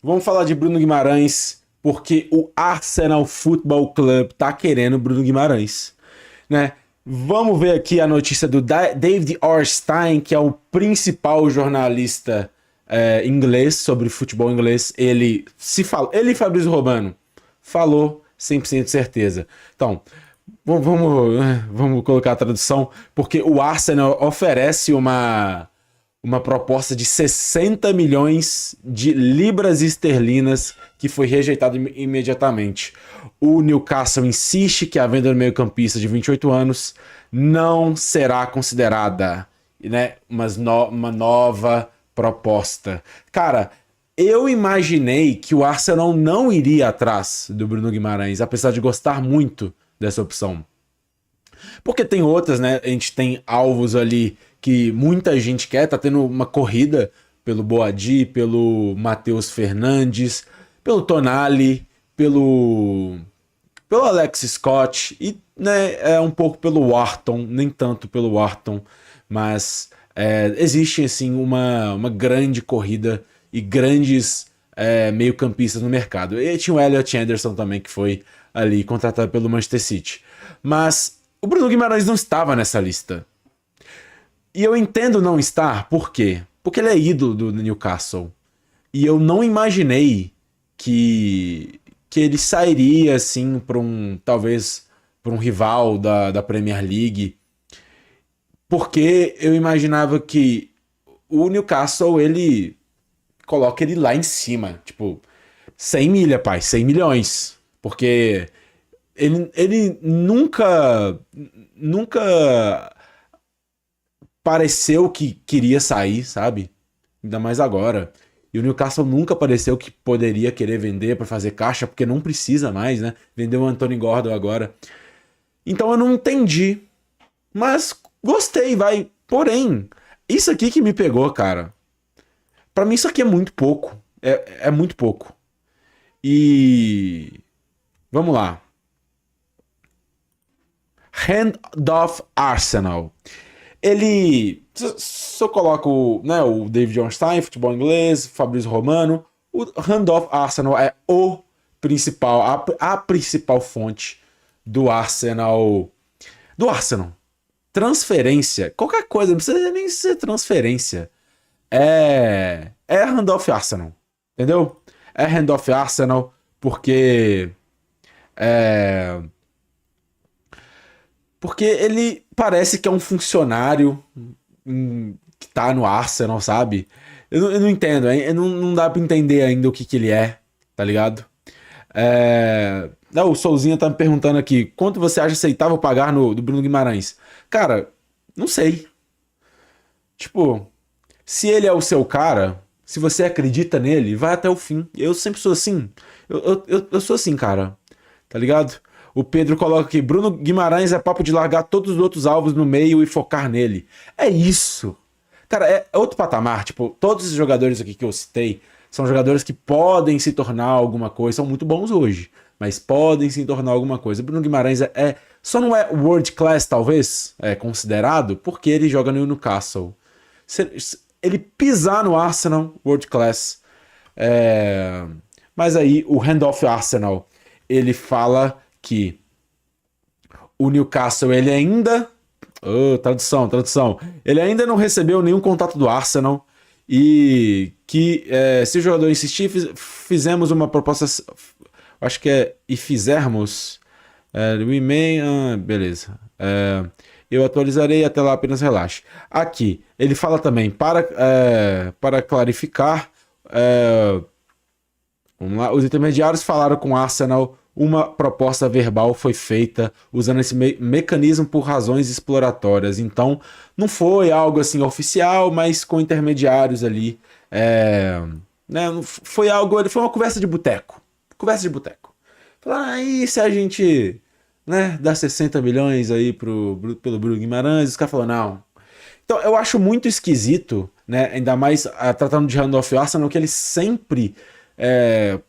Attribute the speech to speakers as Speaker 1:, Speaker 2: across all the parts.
Speaker 1: Vamos falar de Bruno Guimarães, porque o Arsenal Football Club tá querendo Bruno Guimarães, né? Vamos ver aqui a notícia do David Ornstein, que é o principal jornalista inglês sobre futebol inglês. Ele e Fabrício Romano falou 100% de certeza. Então, vamos colocar a tradução, porque o Arsenal oferece uma proposta de 60 milhões de libras esterlinas que foi rejeitada imediatamente. O Newcastle insiste que a venda do meio-campista de 28 anos não será considerada, né, uma nova proposta. Cara, eu imaginei que o Arsenal não iria atrás do Bruno Guimarães, apesar de gostar muito dessa opção. Porque tem outras, né? A gente tem alvos ali que muita gente quer, tá tendo uma corrida pelo Boadi, pelo Matheus Fernandes, pelo Tonali, pelo Alex Scott e, né, um pouco pelo Wharton, nem tanto pelo Wharton, mas existe assim uma grande corrida e grandes meio-campistas no mercado. E tinha o Elliot Anderson também, que foi ali contratado pelo Manchester City. Mas o Bruno Guimarães não estava nessa lista. E eu entendo não estar, por quê? Porque ele é ídolo do Newcastle. E eu não imaginei que ele sairia assim para talvez para um rival da Premier League. Porque eu imaginava que o Newcastle, ele coloca ele lá em cima. Tipo, 100 milha, pai, 100 milhões. Porque ele nunca pareceu que queria sair, sabe? Ainda mais agora. E o Newcastle nunca pareceu que poderia querer vender para fazer caixa, porque não precisa mais, né? Vendeu o Anthony Gordon agora. Então eu não entendi. Mas gostei, vai. Porém, isso aqui que me pegou, cara. Pra mim isso aqui é muito pouco. É muito pouco. E... Vamos lá. Handoff Arsenal. Ele. Se eu coloco, né, o David Ornstein, futebol inglês, Fabrício Romano, o Handoff Arsenal é o principal, a principal fonte do Arsenal. Do Arsenal. Transferência. Qualquer coisa, não precisa nem ser transferência. É Handoff Arsenal. Entendeu? É Handoff Arsenal porque. É, Porque ele parece que é um funcionário que tá no Arsenal, sabe? Eu não entendo, não dá pra entender ainda o que ele é, tá ligado? O Souzinha tá me perguntando aqui, quanto você acha aceitável pagar do Bruno Guimarães? Cara, não sei. Tipo, se ele é o seu cara, se você acredita nele, vai até o fim. Eu sempre sou assim. Eu sou assim, cara. Tá ligado? O Pedro coloca aqui, Bruno Guimarães é papo de largar todos os outros alvos no meio e focar nele. É isso. Cara, é outro patamar. Tipo, todos esses jogadores aqui que eu citei são jogadores que podem se tornar alguma coisa. São muito bons hoje, mas podem se tornar alguma coisa. Bruno Guimarães só não é world class, talvez, considerado, porque ele joga no Newcastle. Se ele pisar no Arsenal, world class. Mas aí, o Handoff Arsenal, ele fala que o Newcastle, ele ainda... tradução. Ele ainda não recebeu nenhum contato do Arsenal e que se o jogador insistir, fizemos uma proposta... Acho que e fizermos... we may... beleza. Eu atualizarei até lá, apenas relaxe. Aqui, ele fala também, para clarificar... vamos lá, os intermediários falaram com o Arsenal, uma proposta verbal foi feita usando esse mecanismo por razões exploratórias. Então, não foi algo assim oficial, mas com intermediários ali. Né, foi uma conversa de boteco. Conversa de boteco. Falaram, aí se a gente, né, dá 60 milhões aí pelo Bruno Guimarães, os caras falaram, não. Então, eu acho muito esquisito, né, ainda mais tratando de Handoff Arsenal, que ele sempre...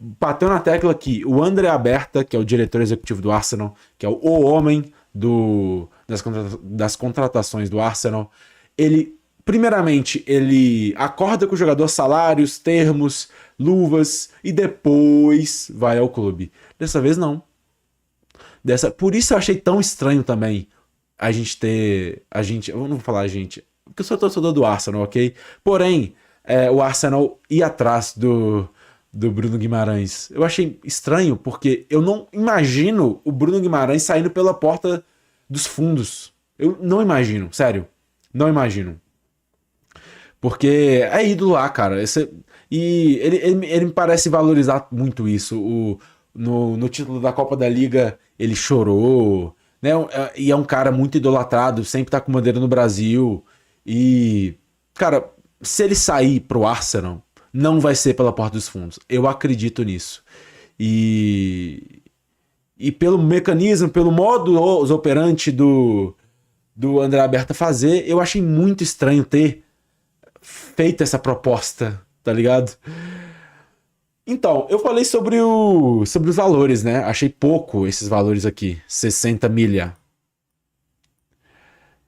Speaker 1: bateu na tecla que o André Aberta, que é o diretor executivo do Arsenal, que é o homem das contratações do Arsenal, ele primeiramente, ele acorda com o jogador, salários, termos, luvas, e depois vai ao clube. Dessa vez não. Por isso eu achei tão estranho também a gente ter. Eu não vou falar a gente, porque eu sou torcedor do Arsenal, ok? Porém, o Arsenal ir atrás do Bruno Guimarães. Eu achei estranho, porque eu não imagino o Bruno Guimarães saindo pela porta dos fundos. Eu não imagino, sério. Não imagino. Porque é ídolo lá, cara. E ele me parece valorizar muito isso. No título da Copa da Liga, ele chorou, né? E é um cara muito idolatrado, sempre tá com bandeira no Brasil. E, cara, se ele sair pro Arsenal, não vai ser pela porta dos fundos. Eu acredito nisso. E pelo mecanismo, pelo modus operandi do André Aberta fazer, eu achei muito estranho ter feito essa proposta, tá ligado? Então, eu falei sobre os valores, né? Achei pouco esses valores aqui, 60 milha.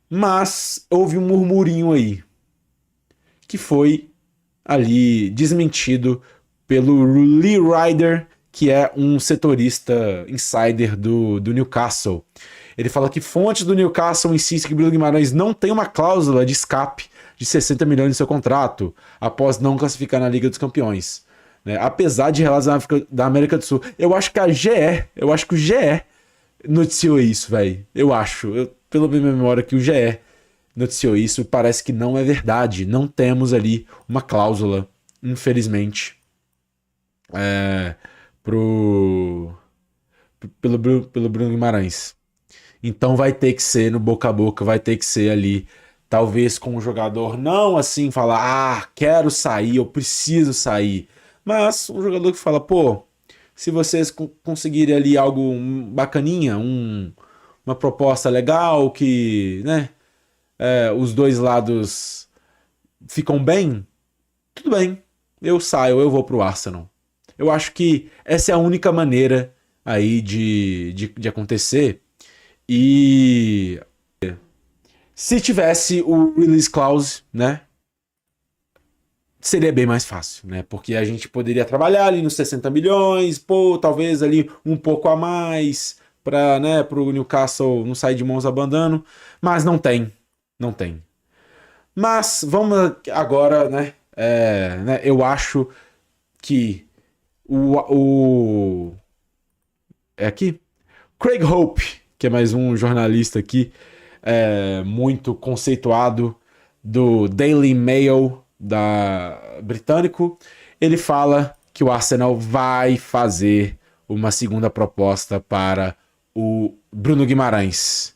Speaker 1: Mas houve um murmurinho aí, que foi ali desmentido pelo Lee Ryder, que é um setorista insider do Newcastle. Ele fala que fontes do Newcastle insistem que Bruno Guimarães não tem uma cláusula de escape de 60 milhões no seu contrato, após não classificar na Liga dos Campeões. Né? Apesar de relatos da América do Sul. Eu acho que o GE noticiou isso, velho. Pela minha memória, que o GE noticiou isso, parece que não é verdade. Não temos ali uma cláusula, infelizmente, pelo Bruno Guimarães. Então vai ter que ser no boca a boca, vai ter que ser ali, talvez com o jogador não assim falar, quero sair, eu preciso sair, mas um jogador que fala, pô, se vocês conseguirem ali algo bacaninha, uma proposta legal, que, né, os dois lados ficam bem, tudo bem, eu saio, eu vou pro Arsenal. Eu acho que essa é a única maneira aí de acontecer. E se tivesse o release clause, né, seria bem mais fácil, né? Porque a gente poderia trabalhar ali nos 60 milhões, pô, talvez ali um pouco a mais para, né, pro Newcastle não sair de mãos abanando, mas não tem, não tem. Mas vamos agora, né, eu acho que é aqui Craig Hope, que é mais um jornalista aqui, muito conceituado do Daily Mail britânico, ele fala que o Arsenal vai fazer uma segunda proposta para o Bruno Guimarães.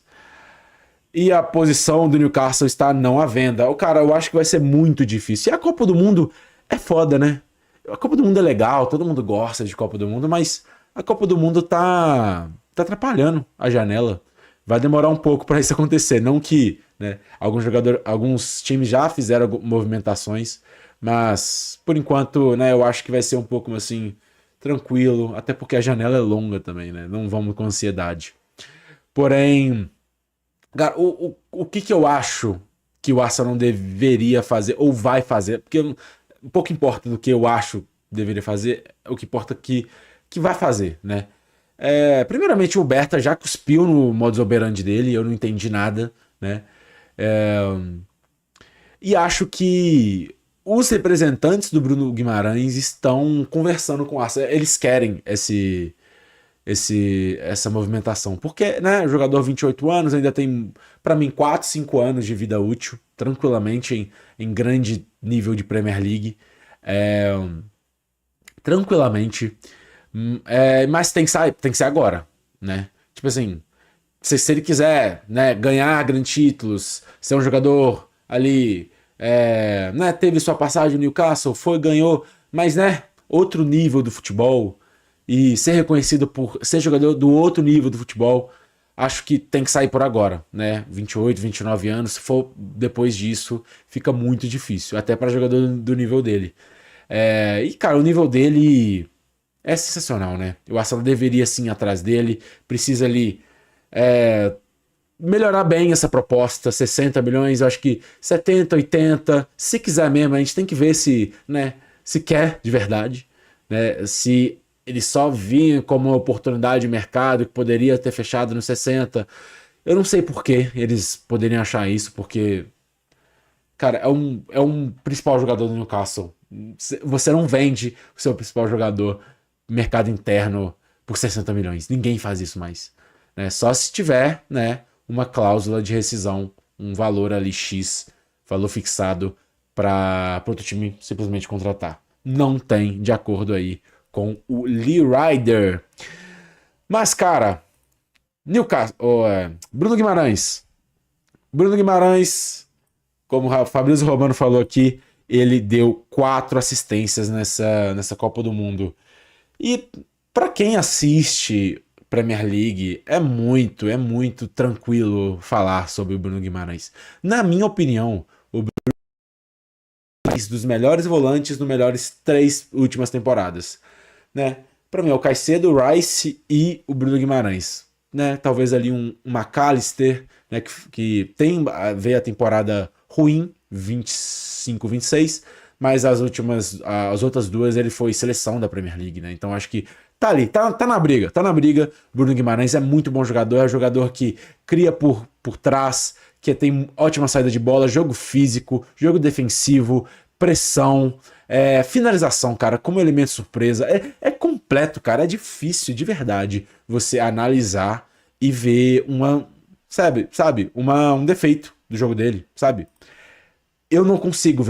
Speaker 1: E a posição do Newcastle está não à venda. Cara, eu acho que vai ser muito difícil. E a Copa do Mundo é foda, né? A Copa do Mundo é legal, todo mundo gosta de Copa do Mundo, mas a Copa do Mundo tá atrapalhando a janela. Vai demorar um pouco para isso acontecer. Não que, né, alguns times já fizeram movimentações, mas por enquanto, né, eu acho que vai ser um pouco assim tranquilo, até porque a janela é longa também, né? Não vamos com ansiedade. Porém, cara, o que eu acho que o Arsenal deveria fazer ou vai fazer, porque um pouco importa do que eu acho que deveria fazer, o que importa que vai fazer, né? Primeiramente, o Berta já cuspiu no modus operandi dele, eu não entendi nada, né? E acho que os representantes do Bruno Guimarães estão conversando com o Arsenal. Eles querem essa movimentação. Porque, né, o jogador 28 anos ainda tem, para mim, 4, 5 anos de vida útil, tranquilamente em grande nível de Premier League. Tranquilamente. Mas tem que ser agora, né? Tipo assim, se ele quiser, né, ganhar grandes títulos, ser um jogador ali, né, teve sua passagem no Newcastle, ganhou, mas, né, outro nível do futebol, e ser reconhecido por ser jogador do outro nível do futebol, acho que tem que sair por agora, né? 28, 29 anos, se for depois disso, fica muito difícil, até para jogador do nível dele. E, cara, o nível dele é sensacional, né? O Arsenal deveria sim ir atrás dele, precisa ali melhorar bem essa proposta, 60 milhões, eu acho que 70, 80, se quiser mesmo, a gente tem que ver se, né, se quer de verdade, né, se ele só vinha como uma oportunidade de mercado que poderia ter fechado nos 60. Eu não sei por que eles poderiam achar isso, porque, cara, é um principal jogador do Newcastle. Você não vende o seu principal jogador no mercado interno por 60 milhões. Ninguém faz isso mais. Né? Só se tiver, né, uma cláusula de rescisão, um valor ali X, valor fixado para outro time simplesmente contratar. Não tem, de acordo aí com o Lee Ryder. Mas, cara, Newcastle, Bruno Guimarães. Bruno Guimarães, como o Fabrício Romano falou aqui, ele deu 4 assistências nessa Copa do Mundo. E para quem assiste Premier League, é muito tranquilo falar sobre o Bruno Guimarães. Na minha opinião, o Bruno Guimarães dos melhores volantes nos melhores 3 últimas temporadas, né? Para mim é o Caicedo, o Rice e o Bruno Guimarães, né? Talvez ali um McAllister, né, que veio a temporada ruim, 25, 26, mas as outras 2 ele foi seleção da Premier League, né? Então acho que tá ali, tá na briga. Bruno Guimarães é muito bom jogador, é um jogador que cria por trás, que tem ótima saída de bola, jogo físico, jogo defensivo, pressão, finalização, cara, como elemento surpresa. É completo, cara, é difícil de verdade você analisar e ver um defeito do jogo dele, sabe? Eu não consigo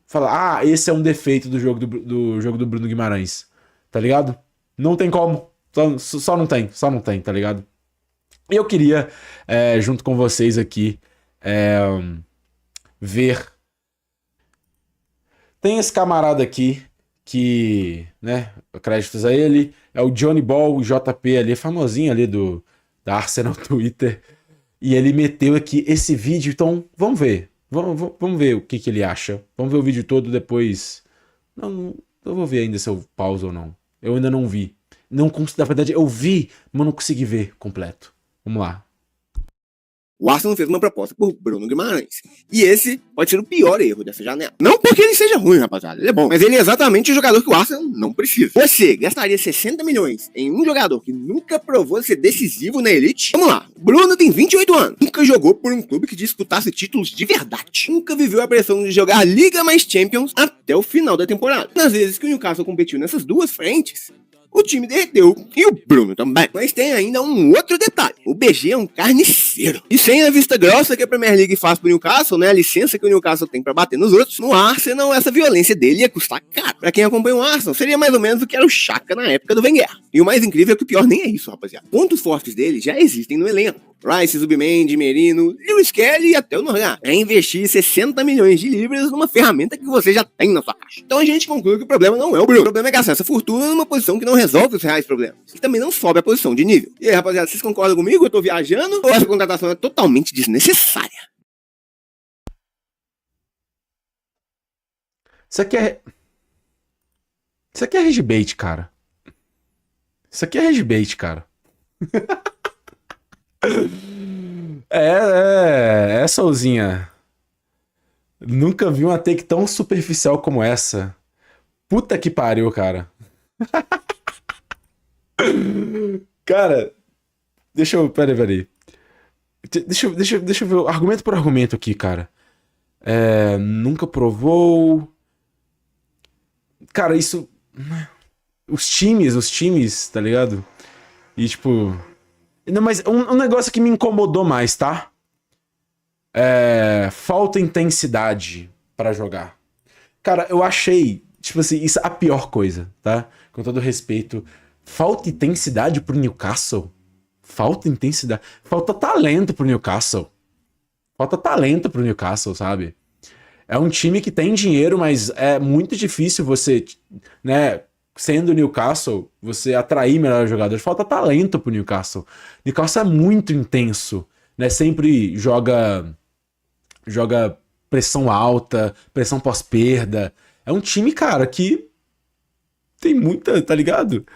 Speaker 1: falar, esse é um defeito do jogo do jogo do Bruno Guimarães, tá ligado? Não tem como, só não tem, tá ligado? Eu queria, junto com vocês aqui, ver. Tem esse camarada aqui que, né, créditos a ele, é o Johnny Ball, o JP ali, famosinho ali da Arsenal Twitter, e ele meteu aqui esse vídeo, então vamos ver. Vamos ver o que ele acha. Vamos ver o vídeo todo depois. Não, eu vou ver ainda se eu pauso ou não. Eu ainda não vi. Na verdade, eu vi, mas não consegui ver completo. Vamos lá.
Speaker 2: O Arsenal fez uma proposta por Bruno Guimarães. E esse pode ser o pior erro dessa janela. Não porque ele seja ruim, rapaziada. Ele é bom. Mas ele é exatamente o jogador que o Arsenal não precisa. Você gastaria 60 milhões em um jogador que nunca provou ser decisivo na elite? Vamos lá. Bruno tem 28 anos. Nunca jogou por um clube que disputasse títulos de verdade. Nunca viveu a pressão de jogar a Liga mais Champions até o final da temporada. Nas vezes que o Newcastle competiu nessas 2 frentes, o time derreteu, e o Bruno também. Mas tem ainda um outro detalhe. O BG é um carniceiro. E sem a vista grossa que a Premier League faz pro Newcastle, né, a licença que o Newcastle tem pra bater nos outros, no Arsenal essa violência dele ia custar caro. Pra quem acompanha o Arsenal, seria mais ou menos o que era o Xhaka na época do Wenger. E o mais incrível é que o pior nem é isso, rapaziada. Pontos fortes dele já existem no elenco. Rice, Zubimendi, Merino, Lewis Kelly e até o Norgá. É investir 60 milhões de libras numa ferramenta que você já tem na sua caixa. Então a gente conclui que o problema não é o Bruno. O problema é gastar essa fortuna numa posição que não resolve os reais problemas. E também não sobe a posição de nível. E aí, rapaziada, vocês concordam comigo? Eu tô viajando? Ou essa contratação é totalmente desnecessária?
Speaker 1: Isso aqui é regbait, cara. Isso aqui é regbait, cara. Souzinha. Nunca vi uma take tão superficial como essa. Puta que pariu, cara. Cara, peraí. Deixa eu ver argumento por argumento aqui, cara. Nunca provou. Cara, isso. Os times, tá ligado? E tipo. Não, mas um negócio que me incomodou mais, tá? Falta intensidade pra jogar. Cara, eu achei, tipo assim, isso é a pior coisa, tá? Com todo respeito. Falta intensidade pro Newcastle. Falta intensidade. Falta talento pro Newcastle. Sabe? É um time que tem dinheiro, mas é muito difícil você, né, sendo Newcastle, você atrair melhores jogadores. Falta talento pro Newcastle. Newcastle é muito intenso, né? Sempre joga pressão alta, pressão pós-perda. É um time, cara, que tem muita, tá ligado?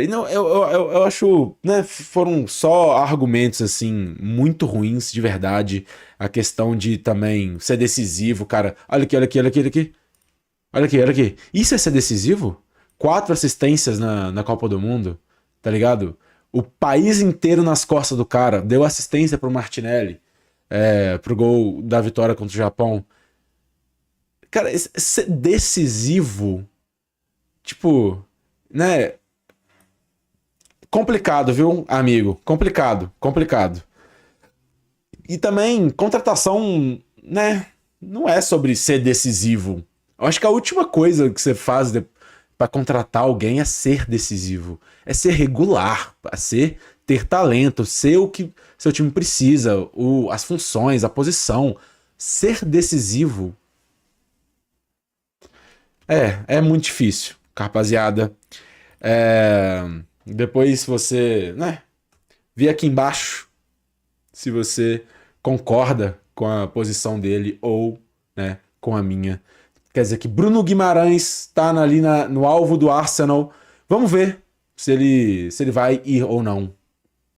Speaker 1: Não, eu acho, né, foram só argumentos, assim, muito ruins, de verdade. A questão de também ser decisivo, cara. Olha aqui, olha aqui, olha aqui, olha aqui. Olha aqui, olha aqui. Isso é ser decisivo? 4 assistências na Copa do Mundo, tá ligado? O país inteiro nas costas do cara. Deu assistência pro Martinelli, pro gol da vitória contra o Japão. Cara, ser decisivo, tipo, né? Complicado, viu, amigo? Complicado, complicado. E também, contratação, né? Não é sobre ser decisivo. Eu acho que a última coisa que você faz pra contratar alguém é ser decisivo. É ser regular, é ser ter talento, ser o que seu time precisa, as funções, a posição. Ser decisivo é muito difícil, rapaziada. É, Depois você, né, vê aqui embaixo se você concorda com a posição dele ou, né, com a minha. Quer dizer que Bruno Guimarães está ali no alvo do Arsenal. Vamos ver se ele vai ir ou não.